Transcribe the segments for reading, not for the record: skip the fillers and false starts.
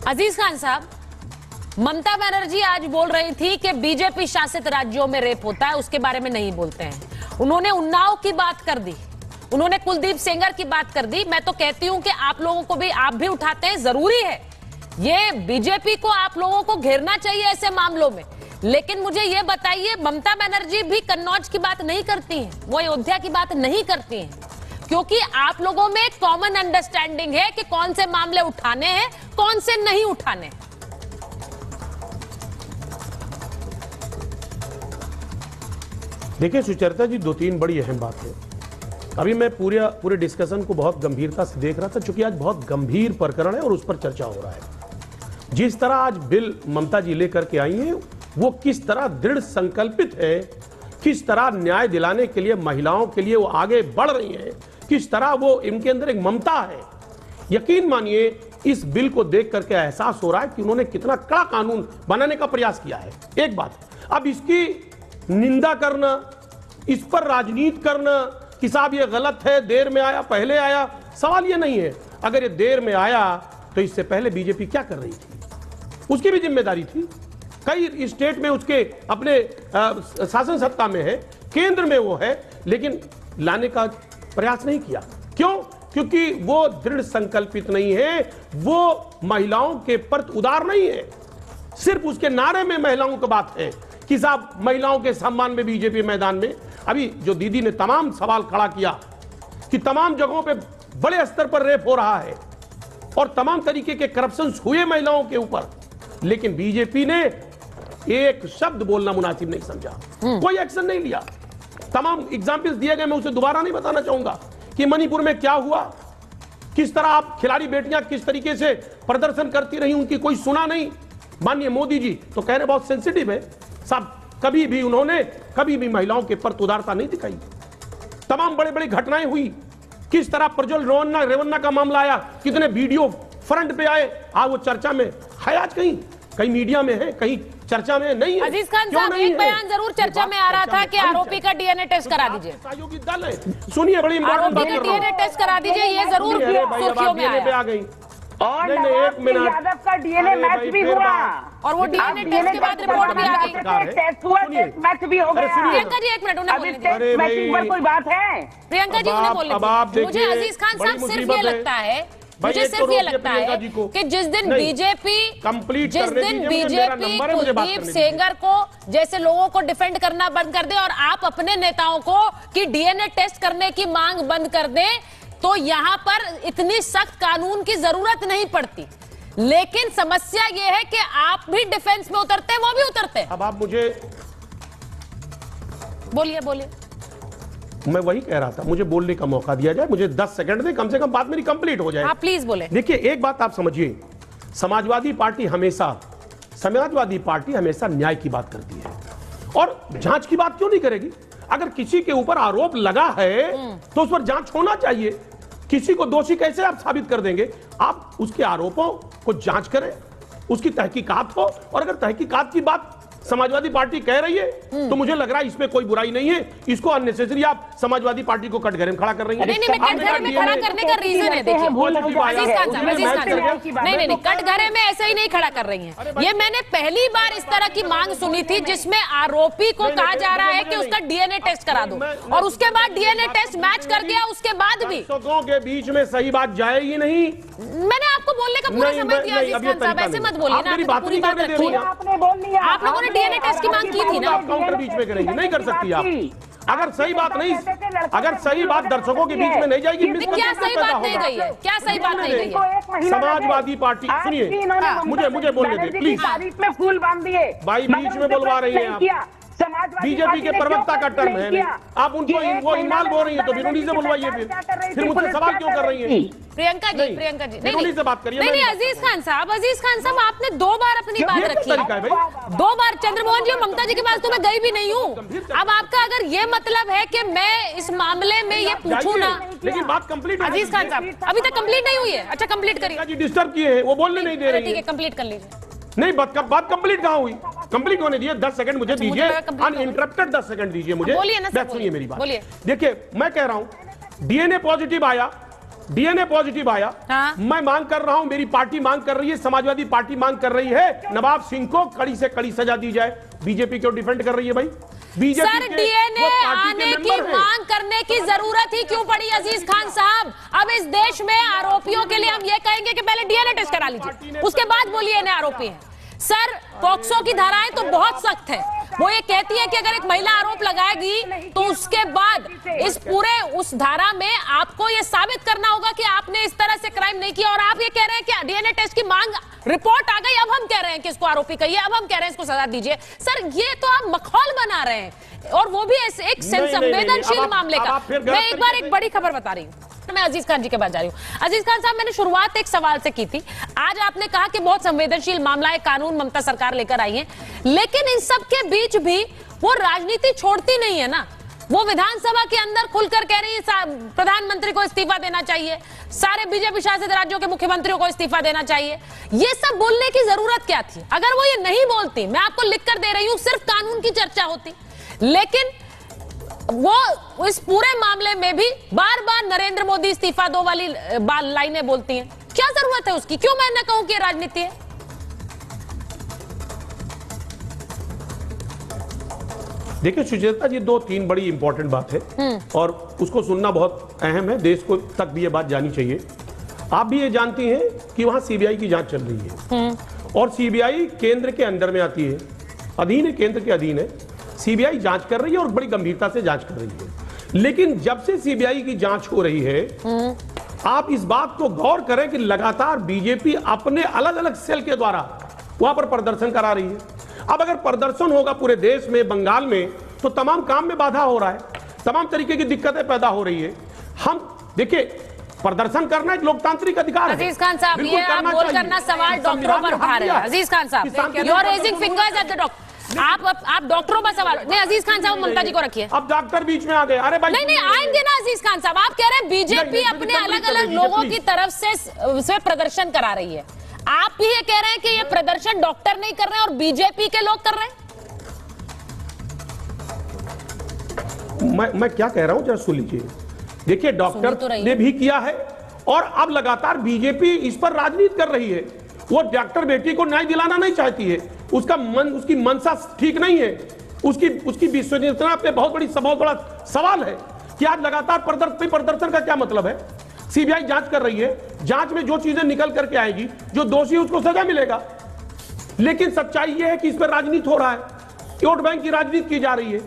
अजीज खान साहब, ममता बनर्जी आज बोल रही थी कि बीजेपी शासित राज्यों में रेप होता है, उसके बारे में नहीं बोलते हैं। उन्होंने उन्नाव की बात कर दी, उन्होंने कुलदीप सेंगर की बात कर दी। मैं तो कहती हूं कि आप लोगों को भी, आप भी उठाते हैं, जरूरी है ये बीजेपी को आप लोगों को घेरना चाहिए ऐसे मामलों में। लेकिन मुझे ये बताइए, ममता बनर्जी भी कन्नौज की बात नहीं करती हैं, वो अयोध्या की बात नहीं करती हैं, क्योंकि आप लोगों में एक कॉमन अंडरस्टैंडिंग है कि कौन से मामले उठाने हैं, कौन से नहीं उठाने। देखिए सुचरिता जी, दो तीन बड़ी अहम बात है। अभी मैं पूरे डिस्कशन को बहुत गंभीरता से देख रहा था, क्योंकि आज बहुत गंभीर प्रकरण है और उस पर चर्चा हो रहा है। जिस तरह आज बिल ममता जी लेकर के आई हैं, वो किस तरह दृढ़ संकल्पित है, किस तरह न्याय दिलाने के लिए महिलाओं के लिए वो आगे बढ़ रही हैं, किस तरह वो इनके अंदर एक ममता है। यकीन मानिए, इस बिल को देख करके एहसास हो रहा है कि उन्होंने कितना कड़ा कानून बनाने का प्रयास किया है। एक बात, अब इसकी निंदा करना, इस पर राजनीति करना कि साहब ये गलत है, देर में आया पहले आया, सवाल ये नहीं है। अगर ये देर में आया तो इससे पहले बीजेपी क्या कर रही थी, उसकी भी जिम्मेदारी थी। कई स्टेट में उसके अपने शासन सत्ता में है, केंद्र में वो है, लेकिन लाने का प्रयास नहीं किया। क्यों? क्योंकि वो दृढ़ संकल्पित नहीं है, वो महिलाओं के प्रति उदार नहीं है। सिर्फ उसके नारे में महिलाओं की बात है कि साहब महिलाओं के सम्मान में बीजेपी मैदान में। अभी जो दीदी ने तमाम सवाल खड़ा किया कि तमाम जगहों पे बड़े स्तर पर रेप हो रहा है और तमाम तरीके के करप्शन हुए महिलाओं के ऊपर, लेकिन बीजेपी ने एक शब्द बोलना मुनासिब नहीं समझा, कोई एक्शन नहीं लिया। तमाम एग्जाम्पल्स दिए गए, मैं उसे दोबारा नहीं बताना चाहूंगा कि मणिपुर में क्या हुआ, किस तरह आप खिलाड़ी बेटियां किस तरीके से प्रदर्शन करती रही, उनकी कोई सुना नहीं। माननीय मोदी जी तो कह रहे बहुत सेंसिटिव है साहब, कभी भी उन्होंने कभी भी महिलाओं के प्रति उदारता नहीं दिखाई। तमाम बड़ी बड़ी घटनाएं हुई, किस तरह प्रज्वल रेवन्ना का मामला आया, कितने वीडियो फ्रंट पे आए, आज वो चर्चा में है, आज कहीं मीडिया में है, कहीं चर्चा में नहीं है। अजीज खान साहब, एक बयान जरूर चर्चा में आ रहा था कि आरोपी का डीएनए टेस्ट करा दीजिए। सहयोगी दल है, सुनिए, बड़ी आरोपी का डीएनए टेस्ट करा दीजिए, ये जरूर सुर्खियों में आ गई। और एक मिनट, यादव का डीएनए मैच भी हुआ और वो डीएनए टेस्ट के बाद रिपोर्ट भी आ गई। टेस्ट हुआ, टेस्ट मैच भी हो गया। प्रियंका जी एक मिनट, उन्हें बोलने दीजिए। मैचिंग पर कोई बात है? प्रियंका जी उन्हें बोलने दीजिए। मुझे अजीज खान साहब सिर्फ ये लगता है, मुझे सिर्फ ये लगता है कि जिस दिन बीजेपी कुलदीप सेंगर को जैसे लोगों को डिफेंड करना बंद कर दे और आप अपने नेताओं को कि डीएनए टेस्ट करने की मांग बंद कर दे, तो यहां पर इतनी सख्त कानून की जरूरत नहीं पड़ती। लेकिन समस्या यह है कि आप भी डिफेंस में उतरते हैं, वो भी उतरते हैं। अब आप मुझे बोलिए। मैं वही कह रहा था, मुझे बोलने का मौका दिया जाए, मुझे 10 सेकंड दे, कम से कम बात मेरी कंप्लीट हो जाए। आप प्लीज बोले। देखिए एक बात आप समझिए, समाजवादी पार्टी हमेशा न्याय की बात करती है और जांच की बात क्यों नहीं करेगी? अगर किसी के ऊपर आरोप लगा है तो उस पर जांच होना चाहिए। किसी को दोषी कैसे आप साबित कर देंगे? आप उसके आरोपों को जांच करें, उसकी तहकीकात हो, और अगर तहकीकात की बात समाजवादी पार्टी कह रही है तो मुझे लग रहा है इसमें कोई बुराई नहीं है। इसको अननेसेसरी आप समाजवादी पार्टी को कटघरे में खड़ा कर रही है। नहीं, कटघरे में खड़ा करने का रीजन है, देखिए नहीं, कटघरे में ऐसे ही नहीं खड़ा कर रही हैं। ये मैंने पहली बार इस तरह की मांग सुनी थी जिसमें आरोपी को कहा जा रहा है कि उसका डीएनए टेस्ट करा दो, और उसके बाद डीएनए टेस्ट मैच कर दिया, उसके बाद भी दर्शकों के बीच में सही बात जाएगी नहीं। मैंने आपको बोलने का पूरा समय दिया। अजीज खान साहब ऐसे मत बोलिए ना, पूरी बात रखिए। आप लोगों ने डीएनए टेस्ट की मांग की थी ना। काउंटर बीच में करेंगी, नहीं कर सकती आप। अगर सही बात नहीं, अगर सही बात दर्शकों के बीच में नहीं जाएगी, क्या सही बात नहीं गई है? क्या सही बात नहीं गई है? समाजवादी पार्टी, सुनिए, मुझे बोलने दे प्लीज। तारीफ में फूल बांध दिए, भाई बीच में बोलवा रही हैं आप। बीजेपी के प्रवक्ता का टर्म है, आप उनको वो इन्वॉल्व हो रही है तो फिर उन्हीं से बुलवाइए। फिर मुझसे सवाल क्यों कर रही है? प्रियंका जी उन्हीं से बात करिए। नहीं, अजीज खान साहब आपने 2 बार अपनी बात रखी है। 2 बार चंद्रमोहन जी और ममता जी के पास तो मैं गई भी नहीं हूँ। अब आपका अगर ये मतलब है कि मैं इस मामले में ये पूछूं ना, लेकिन बात कंप्लीट, अजीज खान साहब अभी तक कंप्लीट नहीं हुई है। अच्छा कंप्लीट करिए। डिस्टर्ब किए हैं, वो बोलने नहीं दे रही है। ठीक है, कंप्लीट कर लीजिए। नहीं, बात कंप्लीट कहां हुई? कंप्लीट होने दिए, 10 सेकंड मुझे दीजिए, अनइंटरप्टेड 10 सेकंड दीजिए मुझे। बोलिए ना सर, सुनिए मेरी बात। बोलिए। देखिए मैं कह रहा हूं, डीएनए पॉजिटिव आया, डीएनए पॉजिटिव आया। हाँ। मैं मांग कर रहा हूं, मेरी पार्टी मांग कर रही है, समाजवादी पार्टी मांग कर रही है, नवाब सिंह को कड़ी से कड़ी सजा दी जाए। बीजेपी क्यों डिफेंड कर रही है भाई? बीजेपी सर, डीएनए आने की मांग करने की जरूरत ही क्यों पड़ी अजीज खान साहब? अब इस देश में आरोपियों के लिए हम ये कहेंगे कि पहले डीएनए टेस्ट करा लीजिए, उसके बाद बोलिए इन्हें आरोपी हैं। सर, पॉक्सो की धाराएं तो बहुत सख्त है। वो ये कहती है कि अगर एक महिला आरोप लगाएगी तो उसके बाद इस पूरे उस धारा में आपको ये साबित करना होगा कि आपने इस तरह से क्राइम नहीं किया। और आप ये कह रहे हैं कि डीएनए टेस्ट की मांग, रिपोर्ट आ गई, अब हम कह रहे हैं कि इसको आरोपी कहिए, अब हम कह रहे हैं इसको सजा दीजिए। सर, ये तो आप मखौल बना रहे हैं, और वो भी एक संवेदनशील मामले का। मैं एक बार एक बड़ी खबर बता रही हूँ। मैं अजीज खान जी के पास जा रही हूँ। अजीज खान साहब, मैंने शुरुआत एक सवाल से की थी। आज आपने कहा कि बहुत संवेदनशील मामला है, कानून ममता सरकार लेकर आई है, लेकिन इन सब के बीच भी वो राजनीति छोड़ती नहीं है ना। वो विधानसभा के अंदर खुलकर कह रही है प्रधानमंत्री को इस्तीफा देना चाहिए, सारे बीजेपी शासित राज्यों के मुख्यमंत्रियों को इस्तीफा देना चाहिए। ये सब बोलने की जरूरत क्या थी? अगर वो ये नहीं बोलती, मैं आपको लिखकर दे रही हूं, सिर्फ कानून की चर्चा होती। लेकिन वो इस पूरे मामले में भी बार बार नरेंद्र मोदी इस्तीफा दो वाली लाइनें बोलती हैं। क्या जरूरत है उसकी? क्यों मैं न कहूं कि राजनीति है? देखिए सुचेता जी, 2-3 बड़ी इंपॉर्टेंट बात है और उसको सुनना बहुत अहम है। देश को तक भी ये बात जानी चाहिए। आप भी ये जानती हैं कि वहां सीबीआई की जांच चल रही है और सीबीआई केंद्र के अंडर में आती है, अधीन है, केंद्र के अधीन है। सीबीआई जांच कर रही है और बड़ी गंभीरता से जांच कर रही है। लेकिन जब से सीबीआई की जांच हो रही है, आप इस बात को गौर करें कि लगातार बीजेपी अपने अलग अलग सेल के द्वारा वहां पर प्रदर्शन करा रही है। अब अगर प्रदर्शन होगा पूरे देश में, बंगाल में, तो तमाम काम में बाधा हो रहा है, तमाम तरीके की दिक्कतें पैदा हो रही है। हम देखिए, प्रदर्शन करना एक लोकतांत्रिक अधिकार है। अजीज खान साहब, ये आप बोल करना सवाल डॉक्टरों पर उठा रहे हैं। अजीज खान साहब, you are raising fingers at the doctor. आप डॉक्टरों पर सवाल नहीं। अजीज खान साहब, ममता जी को रखिए। अब डॉक्टर बीच में आ गए। अरे भाई, नहीं आएंगे ना अजीज खान साहब। आप कह रहे हैं बीजेपी अपने अलग अलग लोगों की तरफ से प्रदर्शन करा रही है। आप भी ये कह रहे हैं कि ये प्रदर्शन डॉक्टर नहीं कर रहे हैं और बीजेपी के लोग कर रहे हैं। मैं क्या कह रहा हूं, जरा सुन लीजिए। देखिए, डॉक्टर ने भी किया है और अब लगातार बीजेपी इस पर राजनीति कर रही है। वो डॉक्टर बेटी को न्याय दिलाना नहीं चाहती है। उसकी मंशा ठीक नहीं है। उसकी विश्वसनीयता पे बहुत बड़ा सवाल है कि आज लगातार प्रदर्शन का क्या मतलब है? सीबीआई जांच कर रही है, जांच में जो चीजें निकल करके आएगी, जो दोषी उसको सजा मिलेगा। लेकिन सच्चाई यह है कि इस पर राजनीति हो रहा है, वोट बैंक की राजनीति की जा रही है।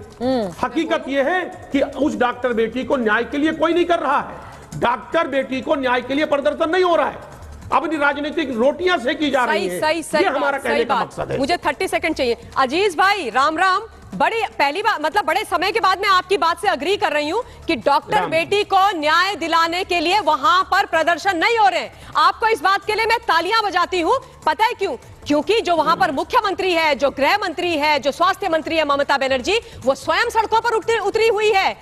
हकीकत यह है कि उस डॉक्टर बेटी को न्याय के लिए कोई नहीं कर रहा है। डॉक्टर बेटी को न्याय के लिए प्रदर्शन नहीं हो रहा है, अपनी राजनीतिक रोटियां सेकी जा रही है। ये हमारा कहने का मकसद है। मुझे 30 सेकंड चाहिए। अजीज भाई, राम राम। बड़ी पहली बार, मतलब बड़े समय के बाद मैं आपकी बात से अग्री कर रही हूं कि डॉक्टर बेटी को न्याय दिलाने के लिए वहां पर प्रदर्शन नहीं हो रहे। आपको इस बात के लिए मैं तालियां बजाती हूं। पता है क्यों? क्योंकि जो वहां पर मुख्यमंत्री है, जो गृह मंत्री है, जो स्वास्थ्य मंत्री है, ममता बनर्जी, वो स्वयं सड़कों पर उतरी हुई है।